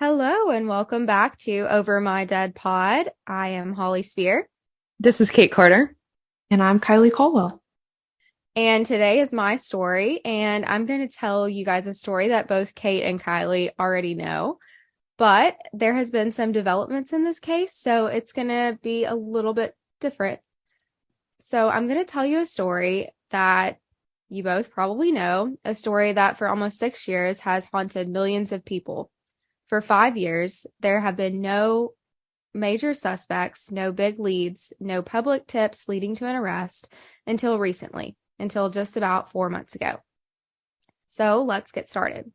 Hello and welcome back to Over My Dead Pod. I am Holly Spear, This is Kate Carter. And I'm Kylie Colwell. and today is my story, and I'm going to tell you guys a story that both Kate and Kylie already know, but there has been some developments in this case, so it's going to be a little bit different. So I'm going to tell you a story that you both probably know, a story that for almost 6 years has haunted millions of people. For 5 years, there have been no major suspects, no big leads, no public tips leading to an arrest until recently, until just about 4 months ago. So let's get started.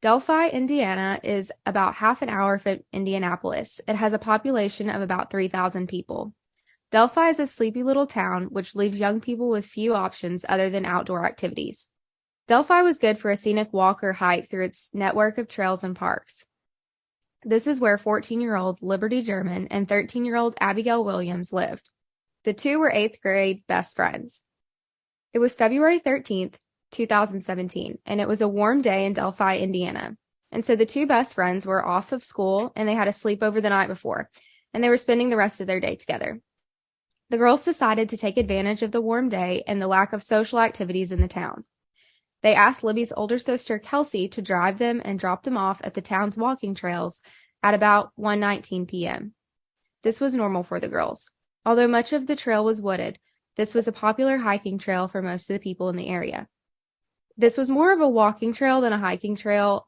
Delphi, Indiana is about half an hour from Indianapolis. It has a population of about 3,000 people. Delphi is a sleepy little town which leaves young people with few options other than outdoor activities. Delphi was good for a scenic walk or hike through its network of trails and parks. This is where 14-year-old Liberty German and 13-year-old Abigail Williams lived. The two were 8th grade best friends. It was February 13th, 2017, and it was a warm day in Delphi, Indiana. And so the two best friends were off of school and they had a sleepover the night before, and they were spending the rest of their day together. The girls decided to take advantage of the warm day and the lack of social activities in the town. They asked Libby's older sister, Kelsey, to drive them and drop them off at the town's walking trails at about 1:19 p.m. This was normal for the girls. Although much of the trail was wooded, this was a popular hiking trail for most of the people in the area. This was more of a walking trail than a hiking trail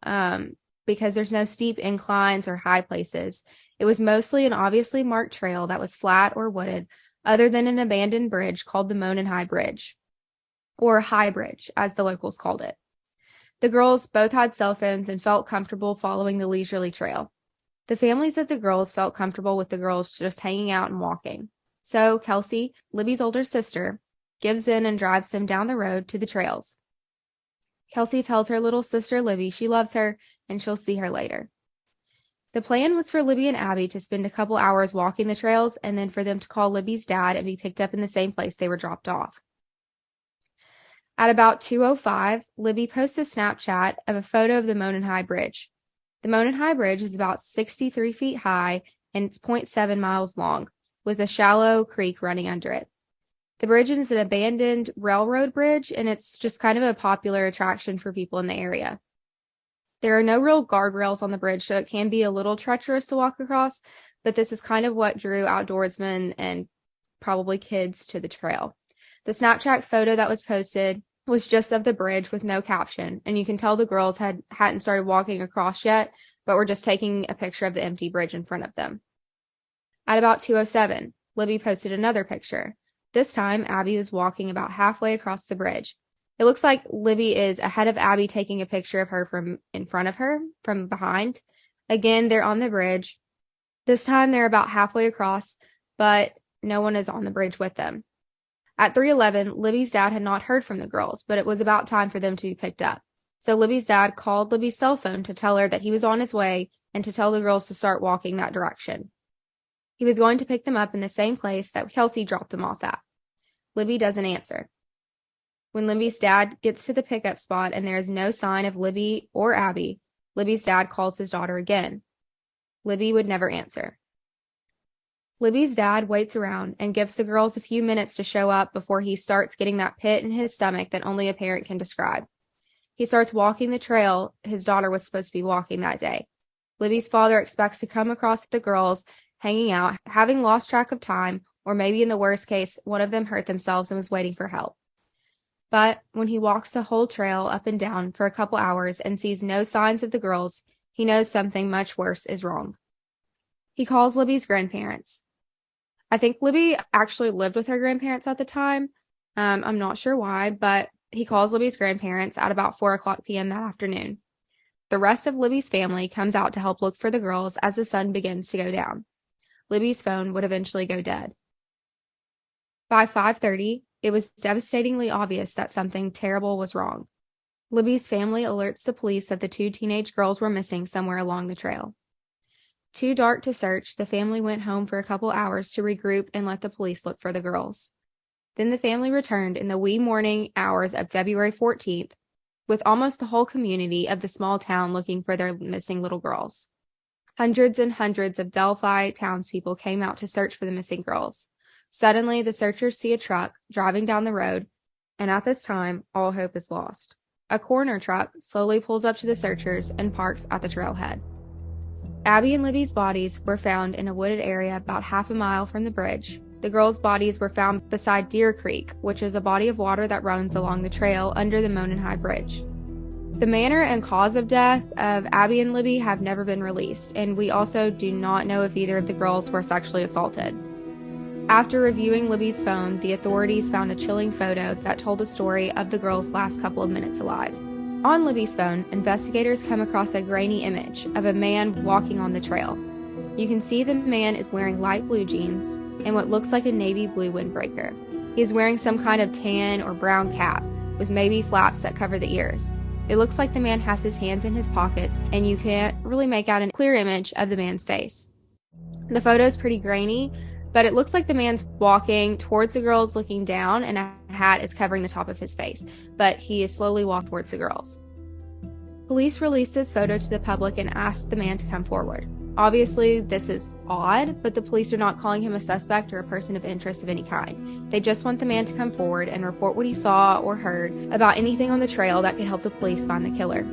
because there's no steep inclines or high places. It was mostly an obviously marked trail that was flat or wooded, other than an abandoned bridge called the Monon High Bridge, or High Bridge, as the locals called it. The girls both had cell phones and felt comfortable following the leisurely trail. The families of the girls felt comfortable with the girls just hanging out and walking. So Kelsey, Libby's older sister, gives in and drives them down the road to the trails. Kelsey tells her little sister Libby she loves her and she'll see her later. The plan was for Libby and Abby to spend a couple hours walking the trails and then for them to call Libby's dad and be picked up in the same place they were dropped off. At about 2:05, Libby posts a Snapchat of a photo of the Monon High Bridge. The Monon High Bridge is about 63 feet high and it's 0.7 miles long, with a shallow creek running under it. The bridge is an abandoned railroad bridge, and it's just kind of a popular attraction for people in the area. There are no real guardrails on the bridge, so it can be a little treacherous to walk across, but this is kind of what drew outdoorsmen and probably kids to the trail. The Snapchat photo that was posted was just of the bridge with no caption, and you can tell the girls hadn't started walking across yet, but were just taking a picture of the empty bridge in front of them. At about 2:07, Libby posted another picture. This time, Abby was walking about halfway across the bridge. It looks like Libby is ahead of Abby, taking a picture of her from in front of her, from behind. Again, they're on the bridge. This time, they're about halfway across, but no one is on the bridge with them. At 3:11, Libby's dad had not heard from the girls, but it was about time for them to be picked up. So Libby's dad called Libby's cell phone to tell her that he was on his way and to tell the girls to start walking that direction. He was going to pick them up in the same place that Kelsey dropped them off at. Libby doesn't answer. When Libby's dad gets to the pickup spot and there is no sign of Libby or Abby, Libby's dad calls his daughter again. Libby would never answer. Libby's dad waits around and gives the girls a few minutes to show up before he starts getting that pit in his stomach that only a parent can describe. He starts walking the trail his daughter was supposed to be walking that day. Libby's father expects to come across the girls hanging out, having lost track of time, or maybe in the worst case, one of them hurt themselves and was waiting for help. But when he walks the whole trail up and down for a couple hours and sees no signs of the girls, he knows something much worse is wrong. He calls Libby's grandparents. I think Libby actually lived with her grandparents at the time. I'm not sure why, but he calls Libby's grandparents at about 4:00 p.m. that afternoon. The rest of Libby's family comes out to help look for the girls as the sun begins to go down. Libby's phone would eventually go dead. By 5:30, it was devastatingly obvious that something terrible was wrong. Libby's family alerts the police that the two teenage girls were missing somewhere along the trail. Too dark to search, the family went home for a couple hours to regroup and let the police look for the girls. Then the family returned in the wee morning hours of February 14th, with almost the whole community of the small town looking for their missing little girls. Hundreds and hundreds of Delphi townspeople came out to search for the missing girls. Suddenly, the searchers see a truck driving down the road, and at this time, all hope is lost. A coroner truck slowly pulls up to the searchers and parks at the trailhead. Abby and Libby's bodies were found in a wooded area about half a mile from the bridge. The girls' bodies were found beside Deer Creek, which is a body of water that runs along the trail under the Monon High Bridge. The manner and cause of death of Abby and Libby have never been released, and we also do not know if either of the girls were sexually assaulted. After reviewing Libby's phone, the authorities found a chilling photo that told the story of the girls' last couple of minutes alive. On Libby's phone, investigators come across a grainy image of a man walking on the trail. You can see the man is wearing light blue jeans and what looks like a navy blue windbreaker. He is wearing some kind of tan or brown cap with maybe flaps that cover the ears. It looks like the man has his hands in his pockets, and you can't really make out a clear image of the man's face. The photo is pretty grainy, but it looks like the man's walking towards the girls looking down, and a hat is covering the top of his face, but he is slowly walking towards the girls. Police released this photo to the public and asked the man to come forward. Obviously, this is odd, but the police are not calling him a suspect or a person of interest of any kind. They just want the man to come forward and report what he saw or heard about anything on the trail that could help the police find the killer.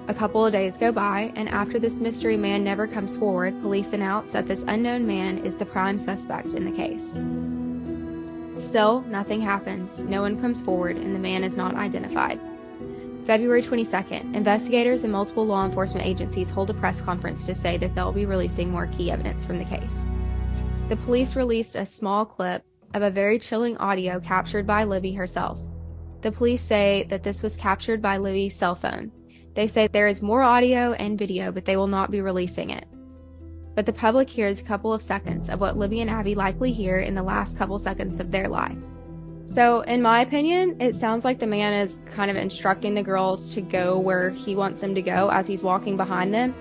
A couple of days go by, and after this mystery man never comes forward, police announce that this unknown man is the prime suspect in the case. Still, nothing happens, no one comes forward, and the man is not identified. February 22nd, investigators and multiple law enforcement agencies hold a press conference to say that they'll be releasing more key evidence from the case. The police released a small clip of a very chilling audio captured by Libby herself. The police say that this was captured by Libby's cell phone. They say there is more audio and video, but they will not be releasing it. But the public hears a couple of seconds of what Libby and Abby likely hear in the last couple seconds of their life. So, in my opinion, it sounds like the man is kind of instructing the girls to go where he wants them to go as he's walking behind them.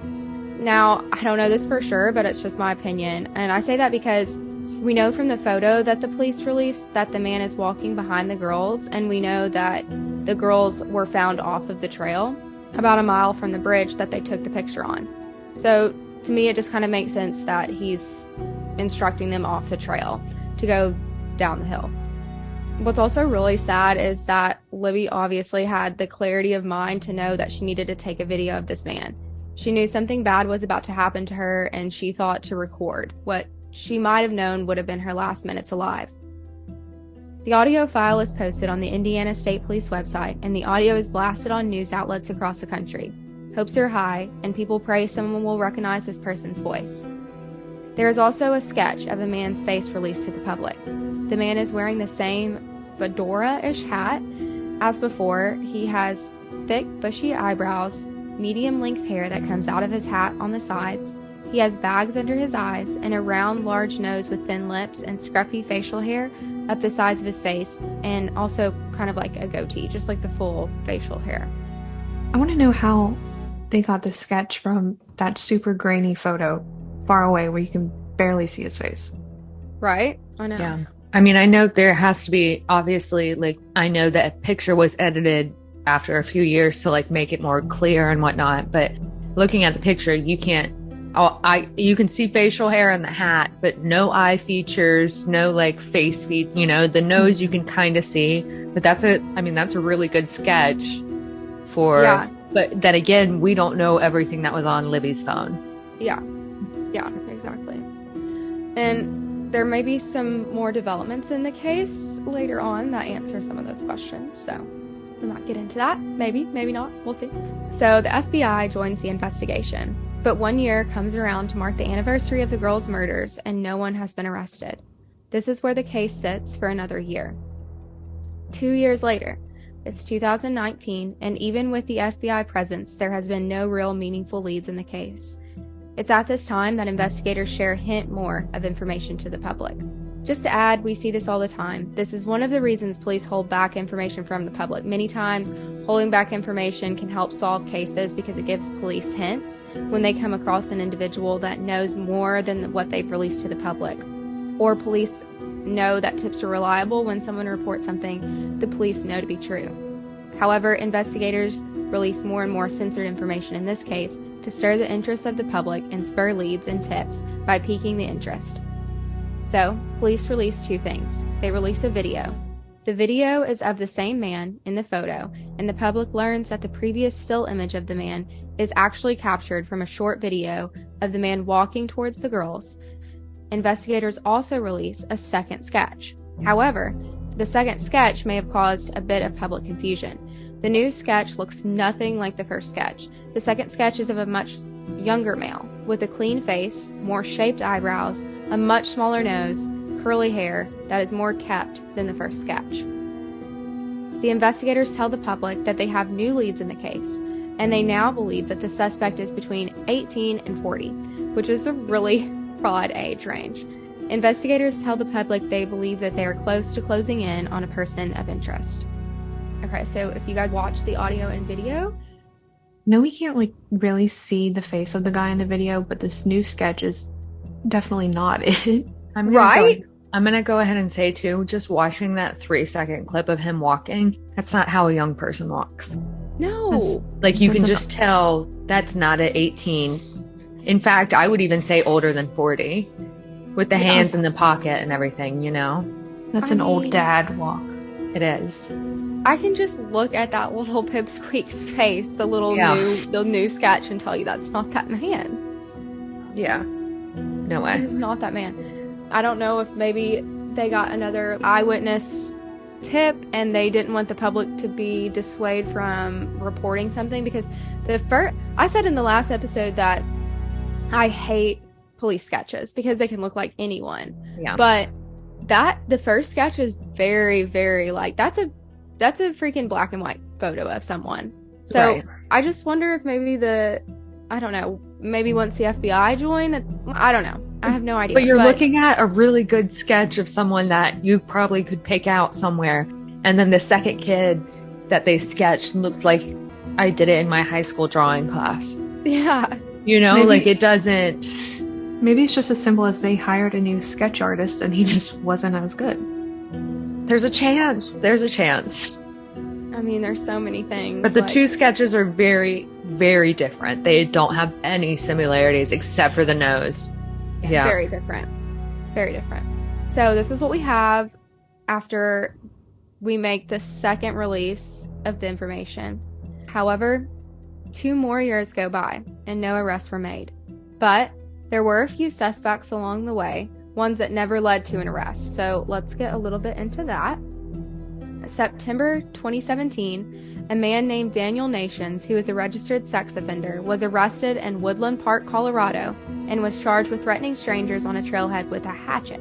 Now, I don't know this for sure, but it's just my opinion. And I say that because we know from the photo that the police released that the man is walking behind the girls, and we know that the girls were found off of the trail about a mile from the bridge that they took the picture on. So, to me, it just kind of makes sense that he's instructing them off the trail to go down the hill. What's also really sad is that Libby obviously had the clarity of mind to know that she needed to take a video of this man. She knew something bad was about to happen to her, and she thought to record what she might have known would have been her last minutes alive. The audio file is posted on the Indiana State Police website, and the audio is blasted on news outlets across the country. Hopes are high, and people pray someone will recognize this person's voice. There is also a sketch of a man's face released to the public. The man is wearing the same fedora-ish hat as before. He has thick, bushy eyebrows, medium-length hair that comes out of his hat on the sides. He has bags under his eyes and a round, large nose with thin lips and scruffy facial hair up the sides of his face, and also kind of like a goatee, just like the full facial hair. I want to know how they got the sketch from that super grainy photo far away where you can barely see his face. Right? I know. Yeah. I mean, I know there has to be, obviously, like, I know that picture was edited after a few years to, like, make it more clear and whatnot, but looking at the picture, you can't, you can see facial hair in the hat, but no eye features, no, like, face the nose you can kind of see, but that's a really good sketch for, yeah. But then again, we don't know everything that was on Libby's phone. Yeah, exactly. And there may be some more developments in the case later on that answer some of those questions, so we might get into that. Maybe not. We'll see. So the FBI joins the investigation, but 1 year comes around to mark the anniversary of the girls' murders, and no one has been arrested. This is where the case sits for another year. 2 years later, it's 2019, and even with the FBI presence, there has been no real meaningful leads in the case. It's at this time that investigators share a hint more of information to the public. Just to add, we see this all the time. This is one of the reasons police hold back information from the public. Many times, holding back information can help solve cases because it gives police hints when they come across an individual that knows more than what they've released to the public. Or police know that tips are reliable when someone reports something the police know to be true. However, investigators release more and more censored information in this case to stir the interest of the public and spur leads and tips by piquing the interest. So, police release two things. They release a video. The video is of the same man in the photo, and the public learns that the previous still image of the man is actually captured from a short video of the man walking towards the girls. Investigators also release a second sketch. However, the second sketch may have caused a bit of public confusion. The new sketch looks nothing like the first sketch. The second sketch is of a much younger male, with a clean face, more shaped eyebrows, a much smaller nose, curly hair that is more kept than the first sketch. The investigators tell the public that they have new leads in the case, and they now believe that the suspect is between 18 and 40, which is a really broad age range. Investigators tell the public they believe that they are close to closing in on a person of interest. Okay, so if you guys watch the audio and video... No, we can't really see the face of the guy in the video, but this new sketch is definitely not it. I'm gonna go ahead and say too, just watching that 3-second clip of him walking, that's not how a young person walks. No. You can just tell that's not at 18. In fact, I would even say older than 40. With the hands in the pocket and everything, That's an old dad walk. It is. I can just look at that little Pipsqueak's face, the new sketch, and tell you that's not that man. Yeah. No way. It is not that man. I don't know if maybe they got another eyewitness tip and they didn't want the public to be dissuaded from reporting something, because I said in the last episode that I hate police sketches because they can look like anyone. Yeah. But the first sketch is very, very that's a freaking black and white photo of someone. So right. I just wonder if maybe maybe once the FBI join, I don't know. I have no idea. But you're looking at a really good sketch of someone that you probably could pick out somewhere. And then the second kid that they sketched looked like I did it in my high school drawing class. Yeah. It doesn't... Maybe it's just as simple as they hired a new sketch artist and he just wasn't as good. There's a chance. I mean, there's so many things. But the two sketches are very, very different. They don't have any similarities except for the nose. Yeah. Very different. Very different. So this is what we have after we make the second release of the information. However, 2 more years go by and no arrests were made. But there were a few suspects along the way, ones that never led to an arrest. So let's get a little bit into that. September 2017, a man named Daniel Nations, who is a registered sex offender, was arrested in Woodland Park, Colorado, and was charged with threatening strangers on a trailhead with a hatchet.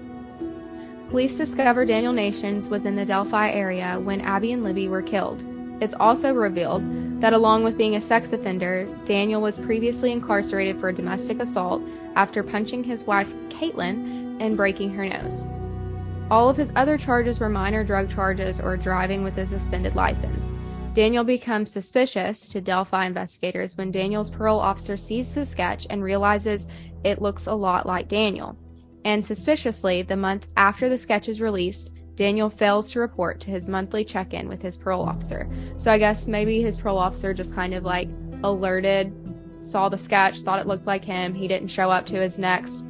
Police discovered Daniel Nations was in the Delphi area when Abby and Libby were killed. It's also revealed that along with being a sex offender, Daniel was previously incarcerated for domestic assault after punching his wife, Caitlin, and breaking her nose. All of his other charges were minor drug charges or driving with a suspended license. Daniel becomes suspicious to Delphi investigators when Daniel's parole officer sees the sketch and realizes it looks a lot like Daniel. And suspiciously, the month after the sketch is released, Daniel fails to report to his monthly check-in with his parole officer. So I guess maybe his parole officer just kind of alerted, saw the sketch, thought it looked like him. He didn't show up to his next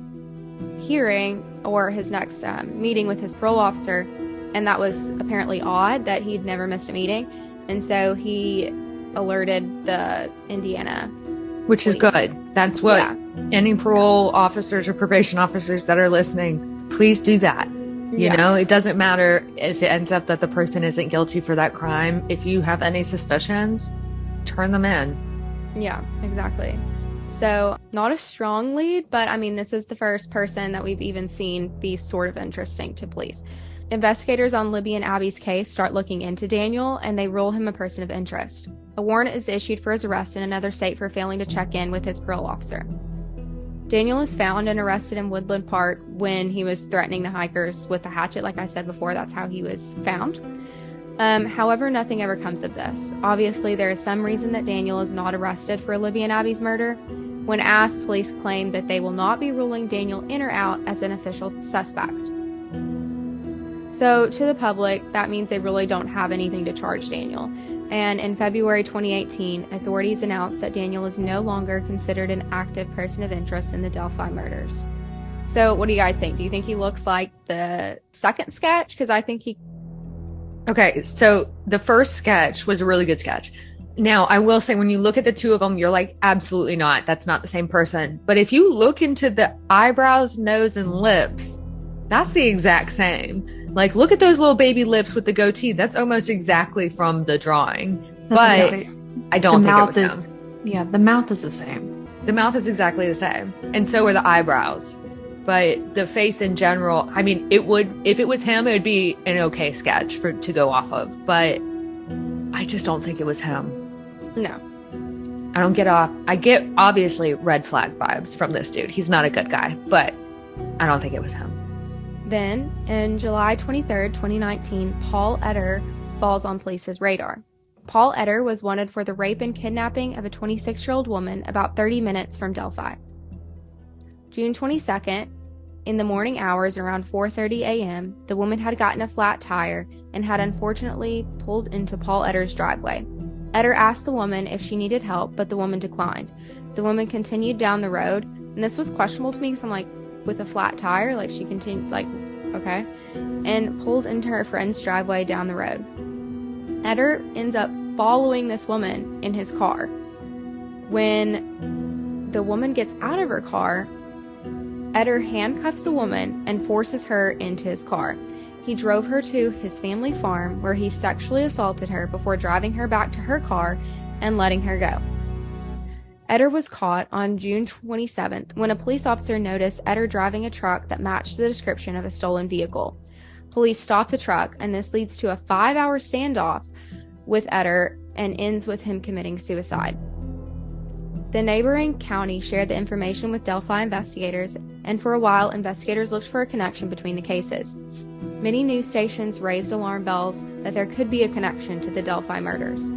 hearing or his next meeting with his parole officer, and that was apparently odd that he'd never missed a meeting, and so he alerted the Indiana which police. Is good. That's what any parole officers or probation officers that are listening, please do that. You know, it doesn't matter if it ends up that the person isn't guilty for that crime. If you have any suspicions, turn them in. Yeah, exactly. So, not a strong lead, but I mean, this is the first person that we've even seen be sort of interesting to police. Investigators on Libby and Abby's case start looking into Daniel, and they rule him a person of interest. A warrant is issued for his arrest in another state for failing to check in with his parole officer. Daniel is found and arrested in Woodland Park when he was threatening the hikers with a hatchet. Like I said before, that's how he was found. However, nothing ever comes of this. Obviously, there is some reason that Daniel is not arrested for Libby and Abby's murder. When asked, police claim that they will not be ruling Daniel in or out as an official suspect. So, to the public, that means they really don't have anything to charge Daniel. And in February 2018, authorities announced that Daniel is no longer considered an active person of interest in the Delphi murders. So what do you guys think? Do you think he looks like the second sketch? Because I think he... Okay, so the first sketch was a really good sketch. Now, I will say, when you look at the two of them, you're like, absolutely not. That's not the same person. But if you look into the eyebrows, nose, and lips, that's the exact same. Like, look at those little baby lips with the goatee. That's almost exactly from the drawing. But I don't think it was him. Yeah, the mouth is the same. The mouth is exactly the same. And so are the eyebrows. But the face in general, I mean, it would, if it was him, it would be an okay sketch to go off of. But I just don't think it was him. No. I don't get off. I get, obviously, red flag vibes from this dude. He's not a good guy, but I don't think it was him. Then, in July 23rd, 2019, Paul Etter falls on police's radar. Paul Etter was wanted for the rape and kidnapping of a 26-year-old woman about 30 minutes from Delphi. June 22nd, in the morning hours around 4:30 a.m., the woman had gotten a flat tire and had unfortunately pulled into Paul Etter's driveway. Etter asked the woman if she needed help, but the woman declined. The woman continued down the road, and this was questionable to me because I'm like, with a flat tire, like she continued, like, okay, and pulled into her friend's driveway down the road. Etter ends up following this woman in his car. When the woman gets out of her car, Etter handcuffs the woman and forces her into his car. He drove her to his family farm where he sexually assaulted her before driving her back to her car and letting her go. Etter was caught on June 27th when a police officer noticed Etter driving a truck that matched the description of a stolen vehicle. Police stopped the truck, and this leads to a 5-hour standoff with Etter and ends with him committing suicide. The neighboring county shared the information with Delphi investigators, and for a while, investigators looked for a connection between the cases. Many news stations raised alarm bells that there could be a connection to the Delphi murders.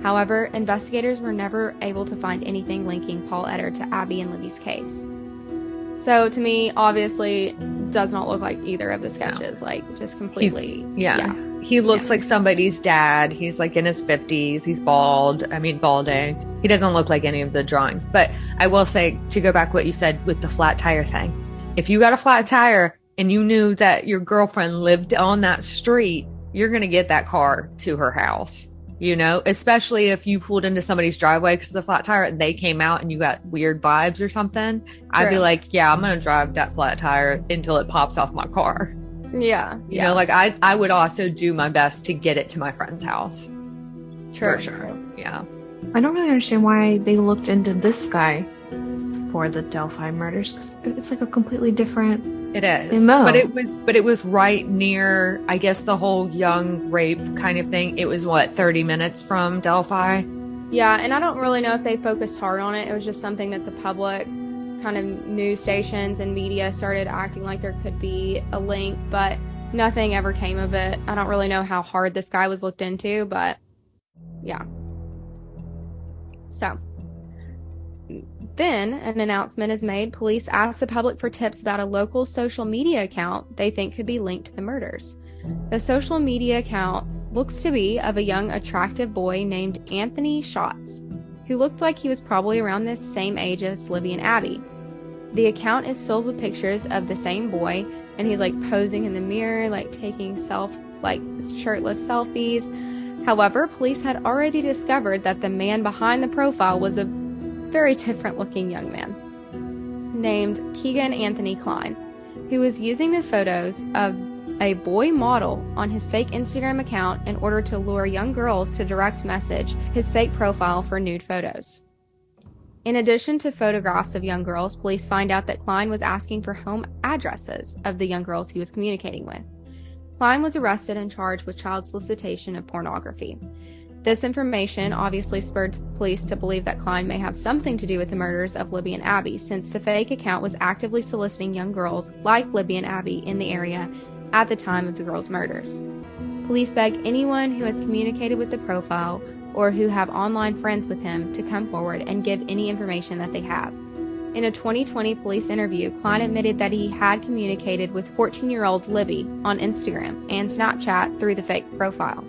However, investigators were never able to find anything linking Paul Etter to Abby and Libby's case. So, to me, obviously, does not look like either of the sketches. No. Like, just completely... He looks like somebody's dad. He's like in his 50s. He's balding. He doesn't look like any of the drawings. But I will say, to go back what you said with the flat tire thing, if you got a flat tire and you knew that your girlfriend lived on that street, you're going to get that car to her house. You know, especially if you pulled into somebody's driveway because of the flat tire and they came out and you got weird vibes or something. True. I'd be like, yeah, I'm going to drive that flat tire until it pops off my car. Yeah. You know, like I would also do my best to get it to my friend's house. True. For sure. Yeah. I don't really understand why they looked into this guy for the Delphi murders, because it's like a completely different It is. MO. But it was right near, I guess, the whole young rape kind of thing. It was 30 minutes from Delphi? Yeah, and I don't really know if they focused hard on it. It was just something that the public kind of news stations and media started acting like there could be a link, but nothing ever came of it. I don't really know how hard this guy was looked into, but yeah. So then an announcement is made. Police ask the public for tips about a local social media account they think could be linked to the murders. The social media account looks to be of a young, attractive boy named Anthony Schatz, who looked like he was probably around the same age as Libby and Abby. The account is filled with pictures of the same boy, and he's like posing in the mirror, like taking shirtless selfies. However, police had already discovered that the man behind the profile was a very different looking young man named Keegan Anthony Klein, who was using the photos of a boy model on his fake Instagram account in order to lure young girls to direct message his fake profile for nude photos. In addition to photographs of young girls, police find out that Klein was asking for home addresses of the young girls he was communicating with. Klein was arrested and charged with child solicitation of pornography. This information obviously spurred police to believe that Klein may have something to do with the murders of Libby and Abby, since the fake account was actively soliciting young girls like Libby and Abby in the area at the time of the girls' murders. Police beg anyone who has communicated with the profile or who have online friends with him to come forward and give any information that they have. In a 2020 police interview, Klein admitted that he had communicated with 14-year-old Libby on Instagram and Snapchat through the fake profile.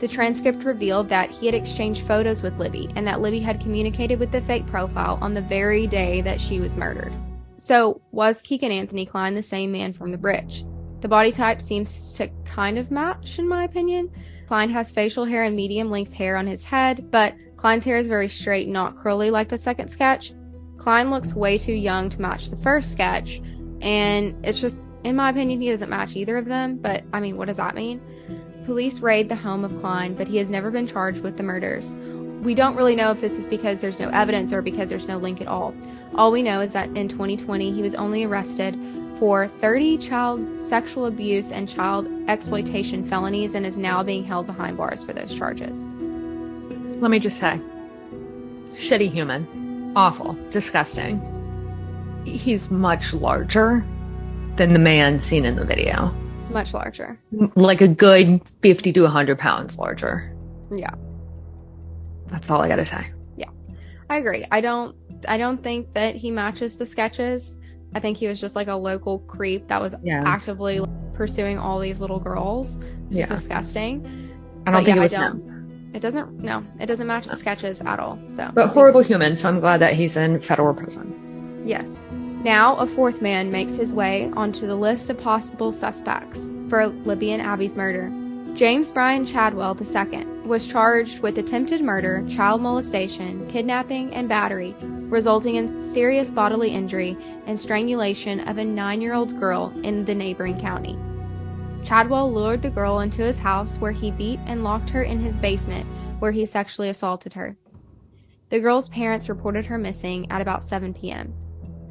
The transcript revealed that he had exchanged photos with Libby and that Libby had communicated with the fake profile on the very day that she was murdered. So, was Keegan Anthony Kline the same man from the bridge? The body type seems to kind of match, in my opinion. Kline has facial hair and medium-length hair on his head, but Kline's hair is very straight, not curly like the second sketch. Kline looks way too young to match the first sketch, and it's just, in my opinion, he doesn't match either of them, but, I mean, what does that mean? Police raid the home of Kline, but he has never been charged with the murders. We don't really know if this is because there's no evidence or because there's no link at all. All we know is that in 2020, he was only arrested for 30 child sexual abuse and child exploitation felonies and is now being held behind bars for those charges. Let me just say, shitty human, awful, disgusting. He's much larger than the man seen in the video. Much larger. Like a good 50 to 100 pounds larger. Yeah. That's all I gotta say. Yeah. I agree. I don't think that he matches the sketches. I think he was just like a local creep that was actively pursuing all these little girls. It's disgusting. I don't think it was him. It doesn't match the sketches at all. So, but horrible human, so I'm glad that he's in federal prison. Yes. Now, a fourth man makes his way onto the list of possible suspects for Libby and Abby's murder. James Bryan Chadwell II was charged with attempted murder, child molestation, kidnapping, and battery, resulting in serious bodily injury and strangulation of a 9-year-old girl in the neighboring county. Chadwell lured the girl into his house where he beat and locked her in his basement, where he sexually assaulted her. The girl's parents reported her missing at about 7 p.m.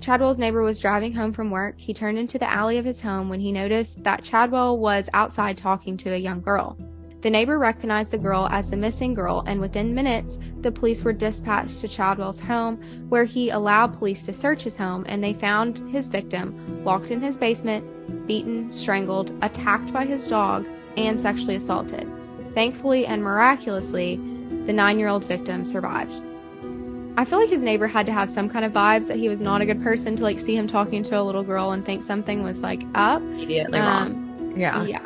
Chadwell's neighbor was driving home from work. He turned into the alley of his home when he noticed that Chadwell was outside talking to a young girl. The neighbor recognized the girl as the missing girl, and within minutes, the police were dispatched to Chadwell's home, where he allowed police to search his home, and they found his victim locked in his basement, beaten, strangled, attacked by his dog, and sexually assaulted. Thankfully and miraculously, the 9-year-old victim survived. I feel like his neighbor had to have some kind of vibes that he was not a good person to like see him talking to a little girl and think something was like up. Immediately wrong. Yeah.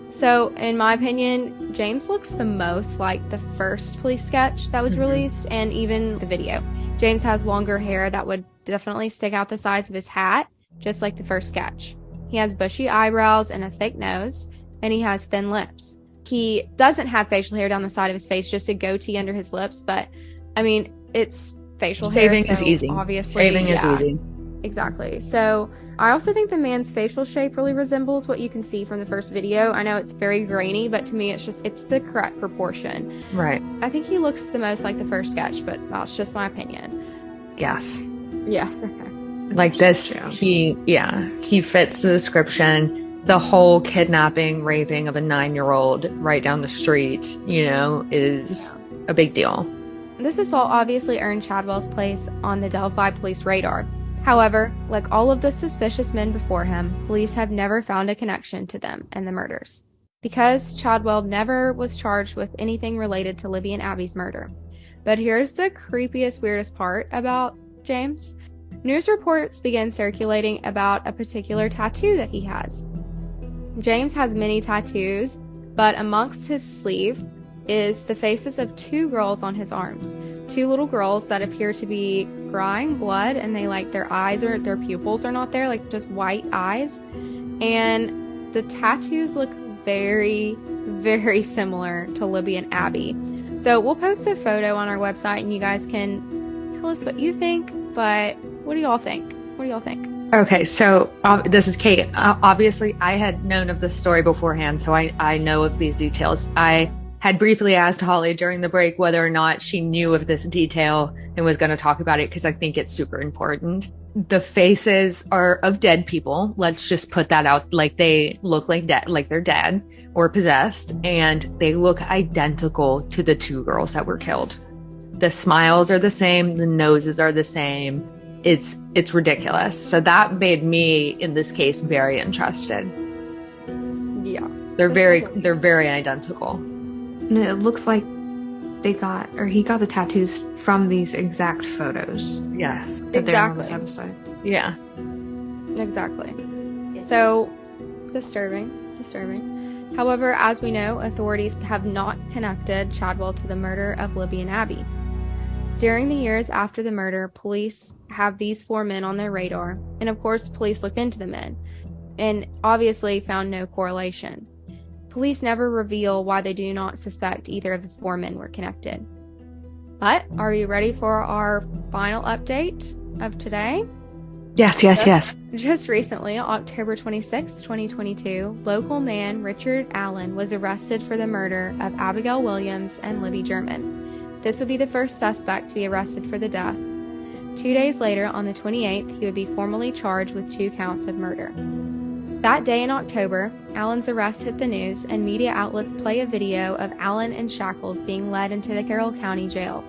So, in my opinion, James looks the most like the first police sketch that was released, and even the video. James has longer hair that would definitely stick out the sides of his hat, just like the first sketch. He has bushy eyebrows and a thick nose, and he has thin lips. He doesn't have facial hair down the side of his face, just a goatee under his lips, but, I mean, it's facial hair. Shaving is easy. Obviously, shaving is easy. Exactly. So I also think the man's facial shape really resembles what you can see from the first video. I know it's very grainy, but to me, it's the correct proportion. Right. I think he looks the most like the first sketch, but that's just my opinion. Yes. Yes. Okay. Like this, he fits the description. The whole kidnapping, raping of a 9-year-old right down the street, is a big deal. This assault obviously earned Chadwell's place on the Delphi police radar. However, like all of the suspicious men before him, police have never found a connection to them and the murders, because Chadwell never was charged with anything related to Libby and Abby's murder. But here's the creepiest, weirdest part about James. News reports began circulating about a particular tattoo that he has. James has many tattoos, but amongst his sleeve is the faces of 2 girls on his arms. 2 little girls that appear to be crying blood, and their eyes or their pupils are not there, like just white eyes. And the tattoos look very, very similar to Libby and Abby. So we'll post a photo on our website and you guys can tell us what you think, but what do y'all think? Okay, so this is Kate. Obviously, I had known of this story beforehand, so I know of these details. I had briefly asked Holly during the break whether or not she knew of this detail and was going to talk about it because I think it's super important. The faces are of dead people. Let's just put that out. Like they look like dead, like they're dead or possessed, and they look identical to the 2 girls that were killed. The smiles are the same. The noses are the same. It's ridiculous. So that made me, in this case, very interested. Yeah. They're very identical. And it looks like he got the tattoos from these exact photos. Yes. That they're on this episode. Yeah. Exactly. So, disturbing. However, as we know, authorities have not connected Chadwell to the murder of Libby and Abby. During the years after the murder, police have these 4 men on their radar, and of course, police look into the men, and obviously found no correlation. Police never reveal why they do not suspect either of the 4 men were connected. But are you ready for our final update of today? Yes. Just recently, October 26, 2022, local man Richard Allen was arrested for the murder of Abigail Williams and Libby German. This would be the first suspect to be arrested for the death. 2 days later, on the 28th, he would be formally charged with 2 counts of murder. That day in October, Allen's arrest hit the news, and media outlets play a video of Allen in shackles being led into the Carroll County Jail.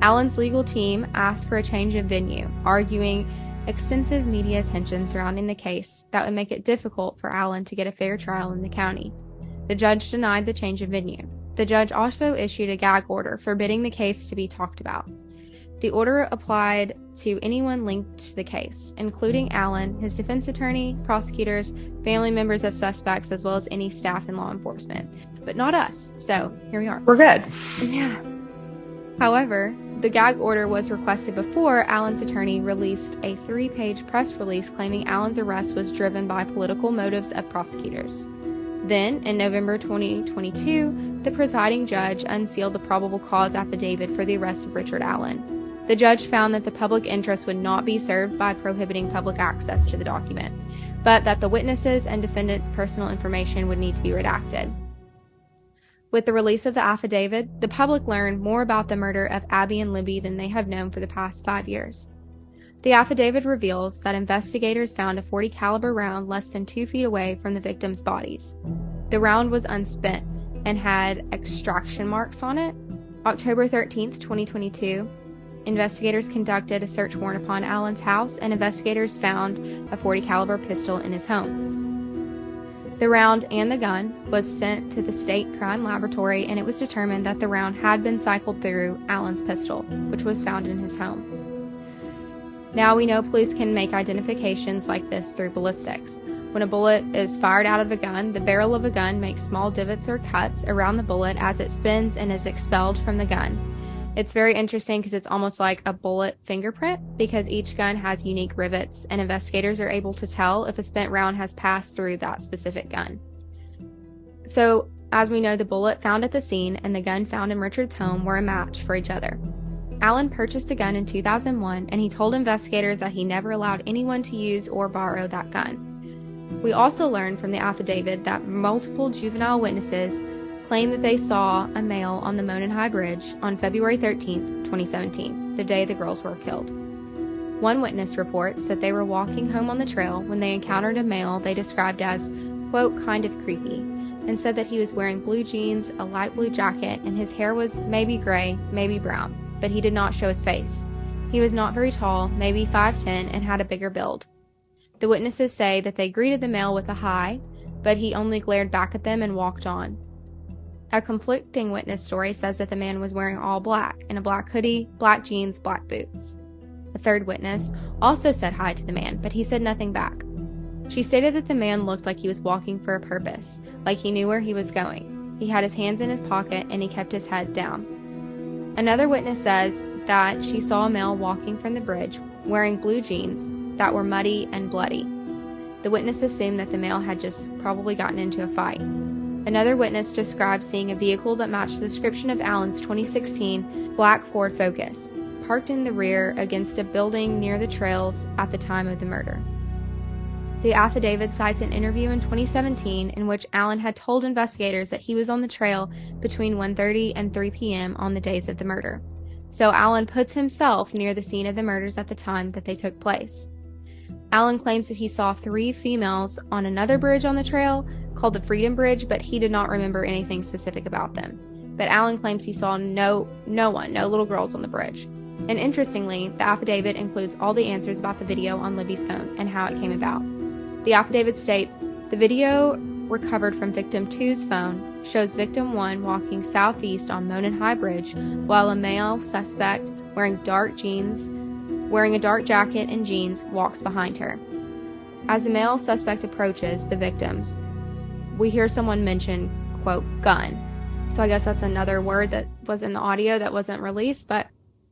Allen's legal team asked for a change of venue, arguing extensive media attention surrounding the case that would make it difficult for Allen to get a fair trial in the county. The judge denied the change of venue. The judge also issued a gag order forbidding the case to be talked about. The order applied to anyone linked to the case, including Allen, his defense attorney, prosecutors, family members of suspects, as well as any staff in law enforcement. But not us, so here we are. We're good. Yeah. However, the gag order was requested before Allen's attorney released a 3-page press release claiming Allen's arrest was driven by political motives of prosecutors. Then, in November 2022, the presiding judge unsealed the probable cause affidavit for the arrest of Richard Allen. The judge found that the public interest would not be served by prohibiting public access to the document, but that the witnesses' and defendants' personal information would need to be redacted. With the release of the affidavit, the public learned more about the murder of Abby and Libby than they have known for the past 5 years. The affidavit reveals that investigators found a .40 caliber round less than 2 feet away from the victims' bodies. The round was unspent and had extraction marks on it. October 13, 2022, investigators conducted a search warrant upon Allen's house, and investigators found a .40 caliber pistol in his home. The round and the gun was sent to the state crime laboratory, and it was determined that the round had been cycled through Allen's pistol, which was found in his home. Now we know police can make identifications like this through ballistics. When a bullet is fired out of a gun, the barrel of a gun makes small divots or cuts around the bullet as it spins and is expelled from the gun. It's very interesting because it's almost like a bullet fingerprint, because each gun has unique rivets, and investigators are able to tell if a spent round has passed through that specific gun. So, as we know, the bullet found at the scene and the gun found in Richard's home were a match for each other. Allen purchased the gun in 2001, and he told investigators that he never allowed anyone to use or borrow that gun. We also learned from the affidavit that multiple juvenile witnesses claimed that they saw a male on the Monon High Bridge on February 13, 2017, the day the girls were killed. One witness reports that they were walking home on the trail when they encountered a male they described as, quote, kind of creepy, and said that he was wearing blue jeans, a light blue jacket, and his hair was maybe gray, maybe brown, but he did not show his face. He was not very tall, maybe 5'10", and had a bigger build. The witnesses say that they greeted the male with a hi, but he only glared back at them and walked on. A conflicting witness story says that the man was wearing all black, in a black hoodie, black jeans, black boots. A third witness also said hi to the man, but he said nothing back. She stated that the man looked like he was walking for a purpose, like he knew where he was going. He had his hands in his pocket and he kept his head down. Another witness says that she saw a male walking from the bridge wearing blue jeans that were muddy and bloody. The witness assumed that the male had just probably gotten into a fight. Another witness described seeing a vehicle that matched the description of Allen's 2016 black Ford Focus, parked in the rear against a building near the trails at the time of the murder. The affidavit cites an interview in 2017 in which Allen had told investigators that he was on the trail between 1:30 and 3 p.m. on the days of the murder. So Allen puts himself near the scene of the murders at the time that they took place. Allen claims that he saw 3 females on another bridge on the trail called the Freedom Bridge, but he did not remember anything specific about them. But Allen claims he saw no little girls on the bridge. And interestingly, the affidavit includes all the answers about the video on Libby's phone and how it came about. The affidavit states, the video recovered from victim 2's phone shows victim 1 walking southeast on Monon High Bridge while a male suspect wearing a dark jacket and jeans walks behind her. As the male suspect approaches the victims, we hear someone mention, quote, gun. So I guess that's another word that was in the audio that wasn't released. But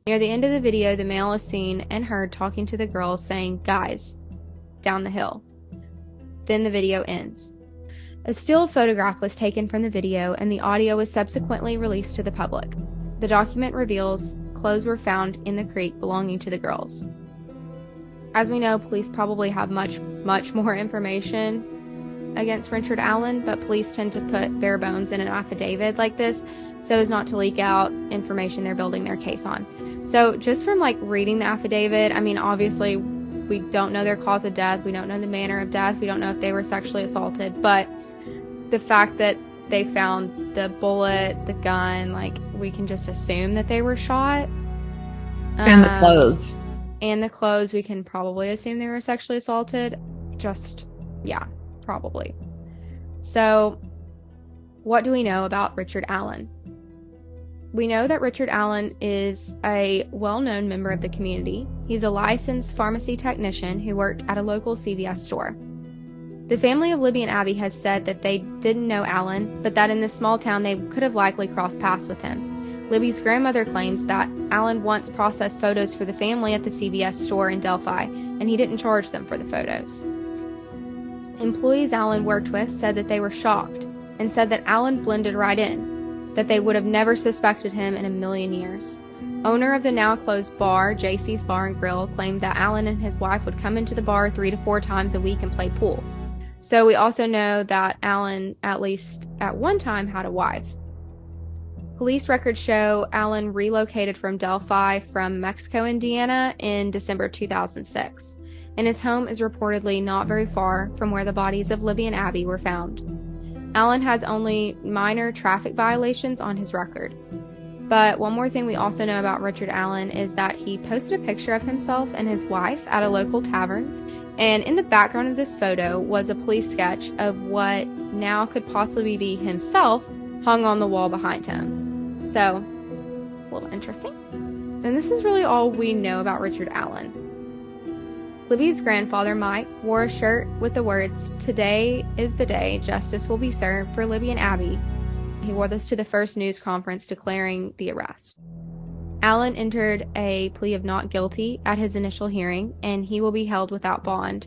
near the end of the video, the male is seen and heard talking to the girls saying, guys, down the hill. Then the video ends. A still photograph was taken from the video, and the audio was subsequently released to the public. The document reveals clothes were found in the creek belonging to the girls. As we know, police probably have much more information against Richard Allen, but police tend to put bare bones in an affidavit like this so as not to leak out information they're building their case on. So just from reading the affidavit, I mean, obviously we don't know their cause of death, we don't know the manner of death, we don't know if they were sexually assaulted, but the fact that they found the bullet, the gun, we can just assume that they were shot. And the clothes. And the clothes, we can probably assume they were sexually assaulted. Yeah, probably. So, what do we know about Richard Allen? We know that Richard Allen is a well-known member of the community. He's a licensed pharmacy technician who worked at a local CVS store. The family of Libby and Abby has said that they didn't know Allen, but that in this small town they could have likely crossed paths with him. Libby's grandmother claims that Allen once processed photos for the family at the CVS store in Delphi, and he didn't charge them for the photos. Employees Allen worked with said that they were shocked and said that Allen blended right in, that they would have never suspected him in a million years. Owner of the now closed bar, JC's Bar and Grill, claimed that Allen and his wife would come into the bar 3 to 4 times a week and play pool. So we also know that Allen, at least at one time, had a wife. Police records show Allen relocated from Delphi from Mexico, Indiana in December 2006, and his home is reportedly not very far from where the bodies of Libby and Abby were found. Allen has only minor traffic violations on his record. But one more thing we also know about Richard Allen is that he posted a picture of himself and his wife at a local tavern, and in the background of this photo was a police sketch of what now could possibly be himself hung on the wall behind him. So, a little interesting. And this is really all we know about Richard Allen. Libby's grandfather, Mike, wore a shirt with the words, "Today is the day justice will be served for Libby and Abby." He wore this to the first news conference declaring the arrest. Allen entered a plea of not guilty at his initial hearing, and he will be held without bond.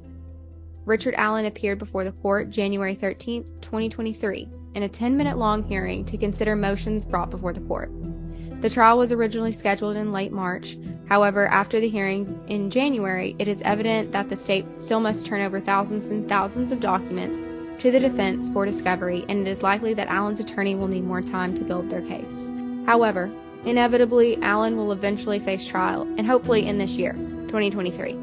Richard Allen appeared before the court January 13, 2023, in a 10-minute long hearing to consider motions brought before the court. The trial was originally scheduled in late March. However, after the hearing in January, it is evident that the state still must turn over thousands and thousands of documents to the defense for discovery, and it is likely that Allen's attorney will need more time to build their case. However, inevitably, Allen will eventually face trial, and hopefully in this year, 2023.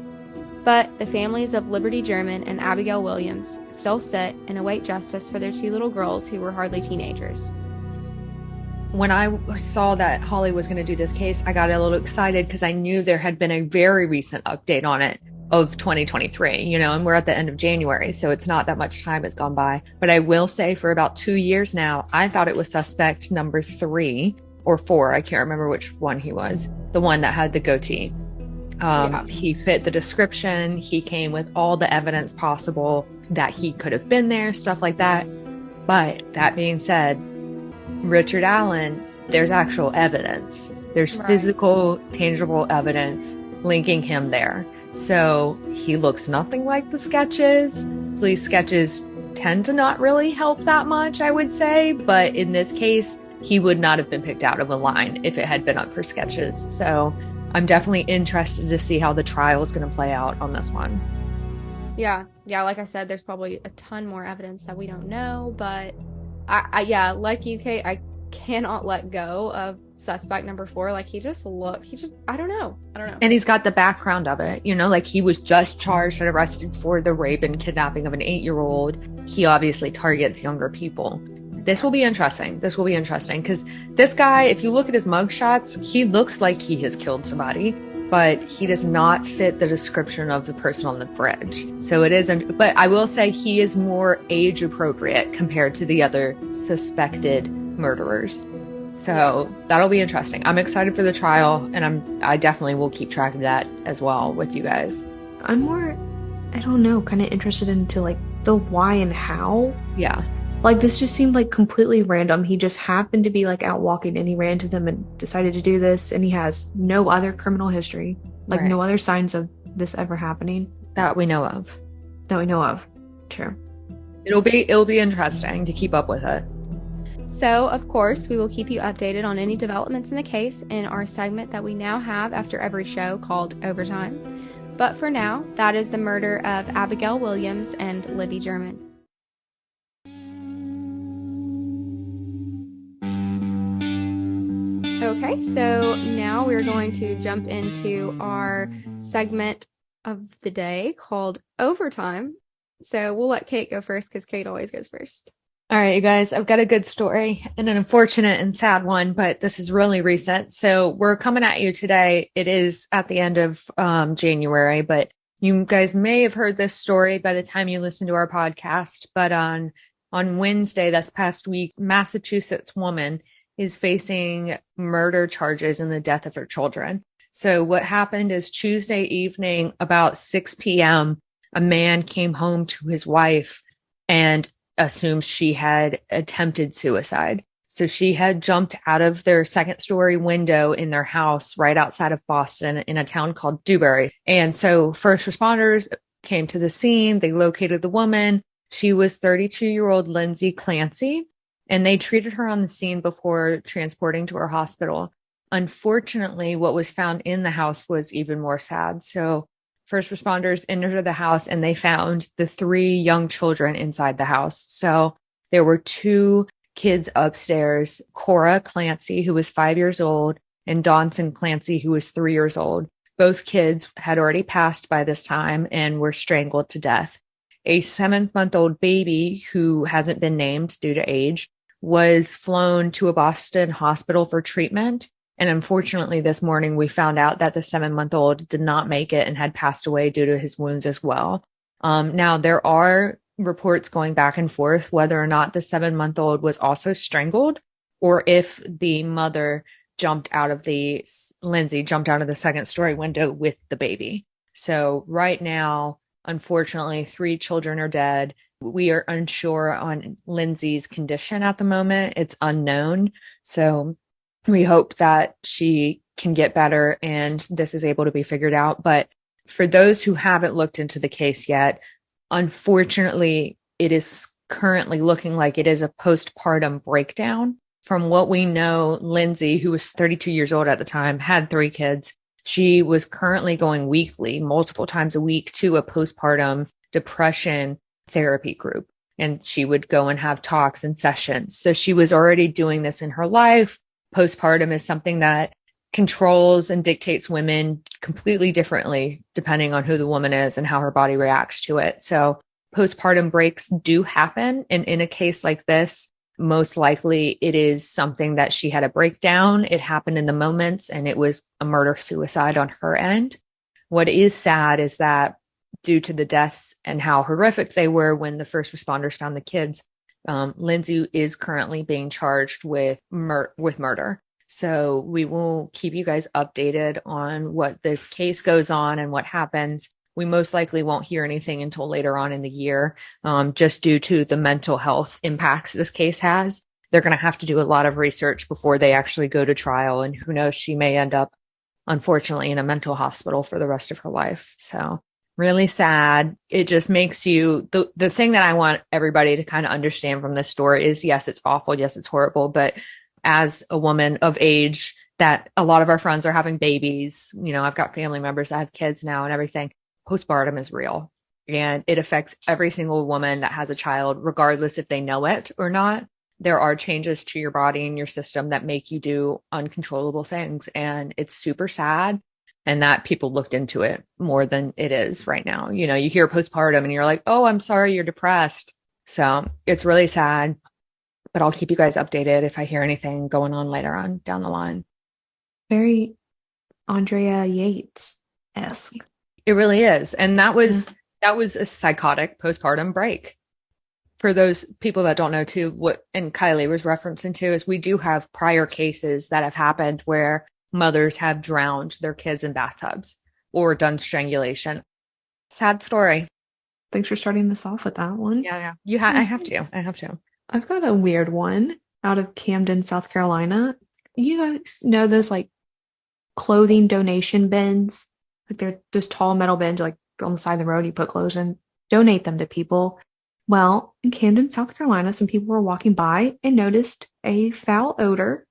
But the families of Liberty German and Abigail Williams still sit and await justice for their 2 little girls who were hardly teenagers. When I saw that Holly was going to do this case, I got a little excited because I knew there had been a very recent update on it of 2023, and we're at the end of January, so it's not that much time has gone by. But I will say for about 2 years now, I thought it was suspect number 3 or 4. I can't remember which one he was, the one that had the goatee. He fit the description. He came with all the evidence possible that he could have been there, stuff like that. But that being said, Richard Allen, there's actual evidence. There's physical, tangible evidence linking him there. So he looks nothing like the sketches. Police sketches tend to not really help that much, I would say. But in this case, he would not have been picked out of a line if it had been up for sketches. So I'm definitely interested to see how the trial is going to play out on this one. Yeah, like I said, there's probably a ton more evidence that we don't know, but I like you, Kate, I cannot let go of suspect number 4. I don't know. And he's got the background of it, he was just charged and arrested for the rape and kidnapping of an 8-year-old. He obviously targets younger people. This will be interesting because this guy, if you look at his mugshots, he looks like he has killed somebody, but he does not fit the description of the person on the bridge. So it isn't, but I will say he is more age appropriate compared to the other suspected murderers. So that'll be interesting. I'm excited for the trial, and I definitely will keep track of that as well with you guys. I'm more, I don't know, kind of interested into the why and how. Yeah. Like this just seemed like completely random. He just happened to be like out walking and he ran to them and decided to do this, and he has no other criminal history, like Right. no other signs of this ever happening That we know of. that we know of. True. It'll be interesting to keep up with it. So, of course, we will keep you updated on any developments in the case in our segment that we now have after every show called Overtime. But for now, that is the murder of Abigail Williams and Libby German. Okay, so now we're going to jump into our segment of the day called Overtime. So we'll let Kate go first because Kate always goes first. All right, you guys, I've got a good story and an unfortunate and sad one, but this is really recent. So we're coming at you today. It is at the end of January, but you guys may have heard this story by the time you listen to our podcast. But on Wednesday, this past week, Massachusetts woman is facing murder charges in the death of her children. So what happened is Tuesday evening, about 6 p.m., a man came home to his wife and assumed she had attempted suicide. So she had jumped out of their second story window in their house right outside of Boston in a town called Dewberry. And so first responders came to the scene. They located the woman. She was 32-year-old Lindsay Clancy, and they treated her on the scene before transporting to her hospital. Unfortunately, what was found in the house was even more sad. So first responders entered the house and they found the 3 young children inside the house. So there were 2 kids upstairs, Cora Clancy, who was 5 years old, and Dawson Clancy, who was 3 years old. Both kids had already passed by this time and were strangled to death. A 7-month-old baby who hasn't been named due to age was flown to a Boston hospital for treatment. And unfortunately, this morning, we found out that the 7-month-old did not make it and had passed away due to his wounds as well. Now, there are reports going back and forth whether or not the 7-month-old was also strangled or if the mother Lindsay jumped out of the second story window with the baby. So right now, unfortunately, 3 children are dead. We are unsure on Lindsay's condition at the moment. It's unknown. So we hope that she can get better and this is able to be figured out. But for those who haven't looked into the case yet, unfortunately, it is currently looking like it is a postpartum breakdown. From what we know, Lindsay, who was 32 years old at the time, had 3 kids. She was currently going weekly, multiple times a week, to a postpartum depression therapy group. And she would go and have talks and sessions. So she was already doing this in her life. Postpartum is something that controls and dictates women completely differently depending on who the woman is and how her body reacts to it. So postpartum breaks do happen. And in a case like this, most likely it is something that she had a breakdown. It happened in the moments and it was a murder-suicide on her end. What is sad is that due to the deaths and how horrific they were when the first responders found the kids, Lindsay is currently being charged with murder. So we will keep you guys updated on what this case goes on and what happens. We most likely won't hear anything until later on in the year, just due to the mental health impacts this case has. They're going to have to do a lot of research before they actually go to trial. And who knows, she may end up, unfortunately, in a mental hospital for the rest of her life. So really sad. It just makes you, the thing that I want everybody to kind of understand from this story is, yes, it's awful. Yes, it's horrible. But as a woman of age, that a lot of our friends are having babies, I've got family members that have kids now and everything. Postpartum is real and it affects every single woman that has a child, regardless if they know it or not. There are changes to your body and your system that make you do uncontrollable things. And it's super sad. And that people looked into it more than it is right now. You hear postpartum and you're like, oh, I'm sorry, you're depressed. So it's really sad, but I'll keep you guys updated if I hear anything going on later on down the line. Very Andrea Yates-esque. It really is. And that was a psychotic postpartum break. For those people that don't know too, what and Kylie was referencing to is we do have prior cases that have happened where mothers have drowned their kids in bathtubs or done strangulation. Sad story. Thanks for starting this off with that one. Yeah. I have to. I've got a weird one out of Camden, South Carolina. You guys know those like clothing donation bins? Like they're those tall metal bins like on the side of the road you put clothes in, donate them to people. Well, in Camden, South Carolina, some people were walking by and noticed a foul odor,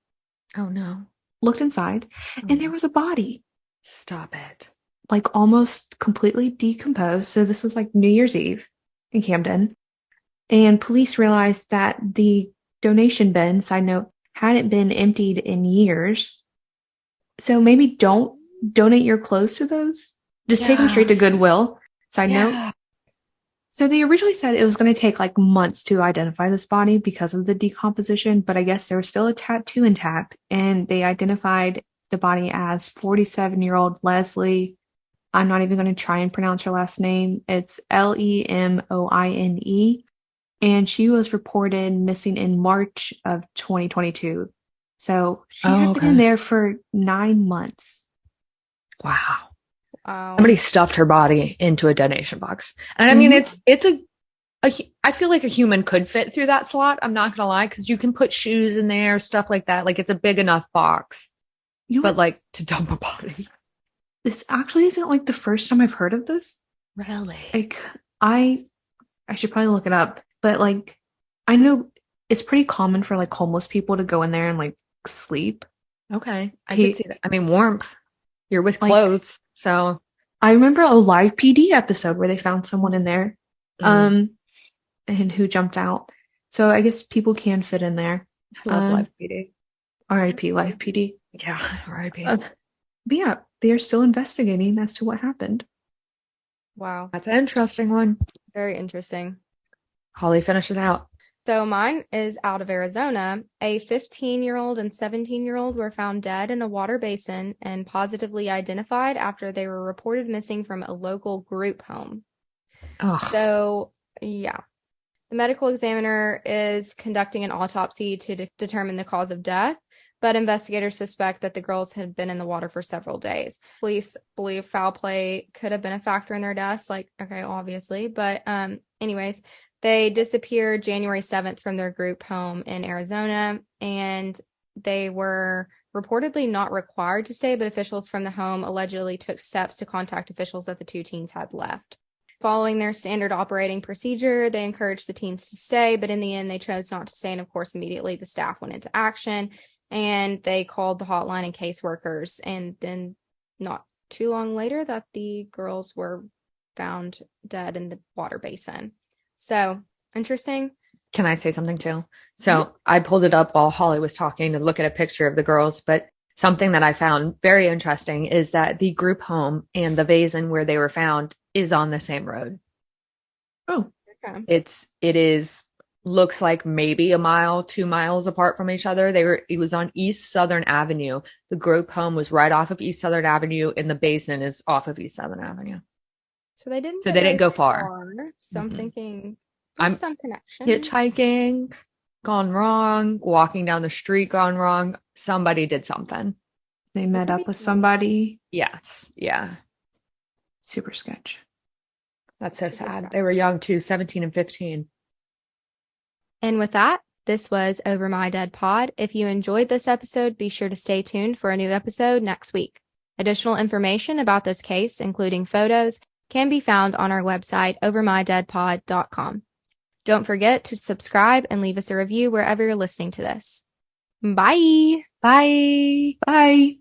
Oh no. looked inside, Oh, and there no. was a body, Stop it. like almost completely decomposed. So this was like New Year's Eve in Camden. And police realized that the donation bin, side note, hadn't been emptied in years. So maybe don't donate your clothes to those. Just take them straight to Yeah. Goodwill. Side note. Yeah. So they originally said it was going to take like months to identify this body because of the decomposition, but I guess there was still a tattoo intact, and they identified the body as 47-year-old Leslie. I'm not even going to try and pronounce her last name. It's Lemoine, and she was reported missing in March of 2022. So she Oh, had been in okay. there for 9 months. Wow. Wow. Somebody stuffed her body into a donation box. And I mean, Mhm. I feel like a human could fit through that slot. I'm not gonna lie, because you can put shoes in there, stuff like that. Like it's a big enough box, You know but what? like to dump a body. This actually isn't like the first time I've heard of this. Really? Like I should probably look it up, but like I know it's pretty common for like homeless people to go in there and like sleep. Okay. I could He see that. I mean, warmth. You're with like clothes. So I remember a live PD episode where they found someone in there, mm, um, and who jumped out. So I guess people can fit in there. I love live PD. R.I.P. live PD. Yeah, RIP. But yeah, they are still investigating as to what happened. Wow. That's an interesting one. Very interesting. Holly finishes out. So mine is out of Arizona. A 15-year-old and 17-year-old were found dead in a water basin and positively identified after they were reported missing from a local group home. Oh, So, yeah. The medical examiner is conducting an autopsy to determine the cause of death, but investigators suspect that the girls had been in the water for several days. Police believe foul play could have been a factor in their deaths, like, okay, obviously, but anyways, they disappeared January 7th from their group home in Arizona, and they were reportedly not required to stay, but officials from the home allegedly took steps to contact officials that the two teens had left. Following their standard operating procedure, they encouraged the teens to stay, but in the end, they chose not to stay. And of course, immediately the staff went into action and they called the hotline and caseworkers. And then not too long later, that the girls were found dead in the water basin. So interesting. can I say something too? So I pulled it up while Holly was talking to look at a picture of the girls, but something that I found very interesting is that the group home and the basin where they were found is on the same road. Oh, Okay. It is looks like maybe a mile, 2 miles apart from each other. It was on East Southern Avenue. The group home was right off of East Southern Avenue, and the basin is off of East Southern Avenue. So they didn't So get they very didn't go far. So I'm Mhm. thinking I'm there's some connection. hitchhiking, gone wrong, walking down the street, gone wrong. Somebody did something. they met up with somebody. Yes. Yeah. Super sketch. That's so Super sad. sad. They were young too, 17 and 15. And with that, this was Over My Dead Pod. If you enjoyed this episode, be sure to stay tuned for a new episode next week. Additional information about this case, including photos, can be found on our website, overmydeadpod.com. Don't forget to subscribe and leave us a review wherever you're listening to this. Bye. Bye. Bye.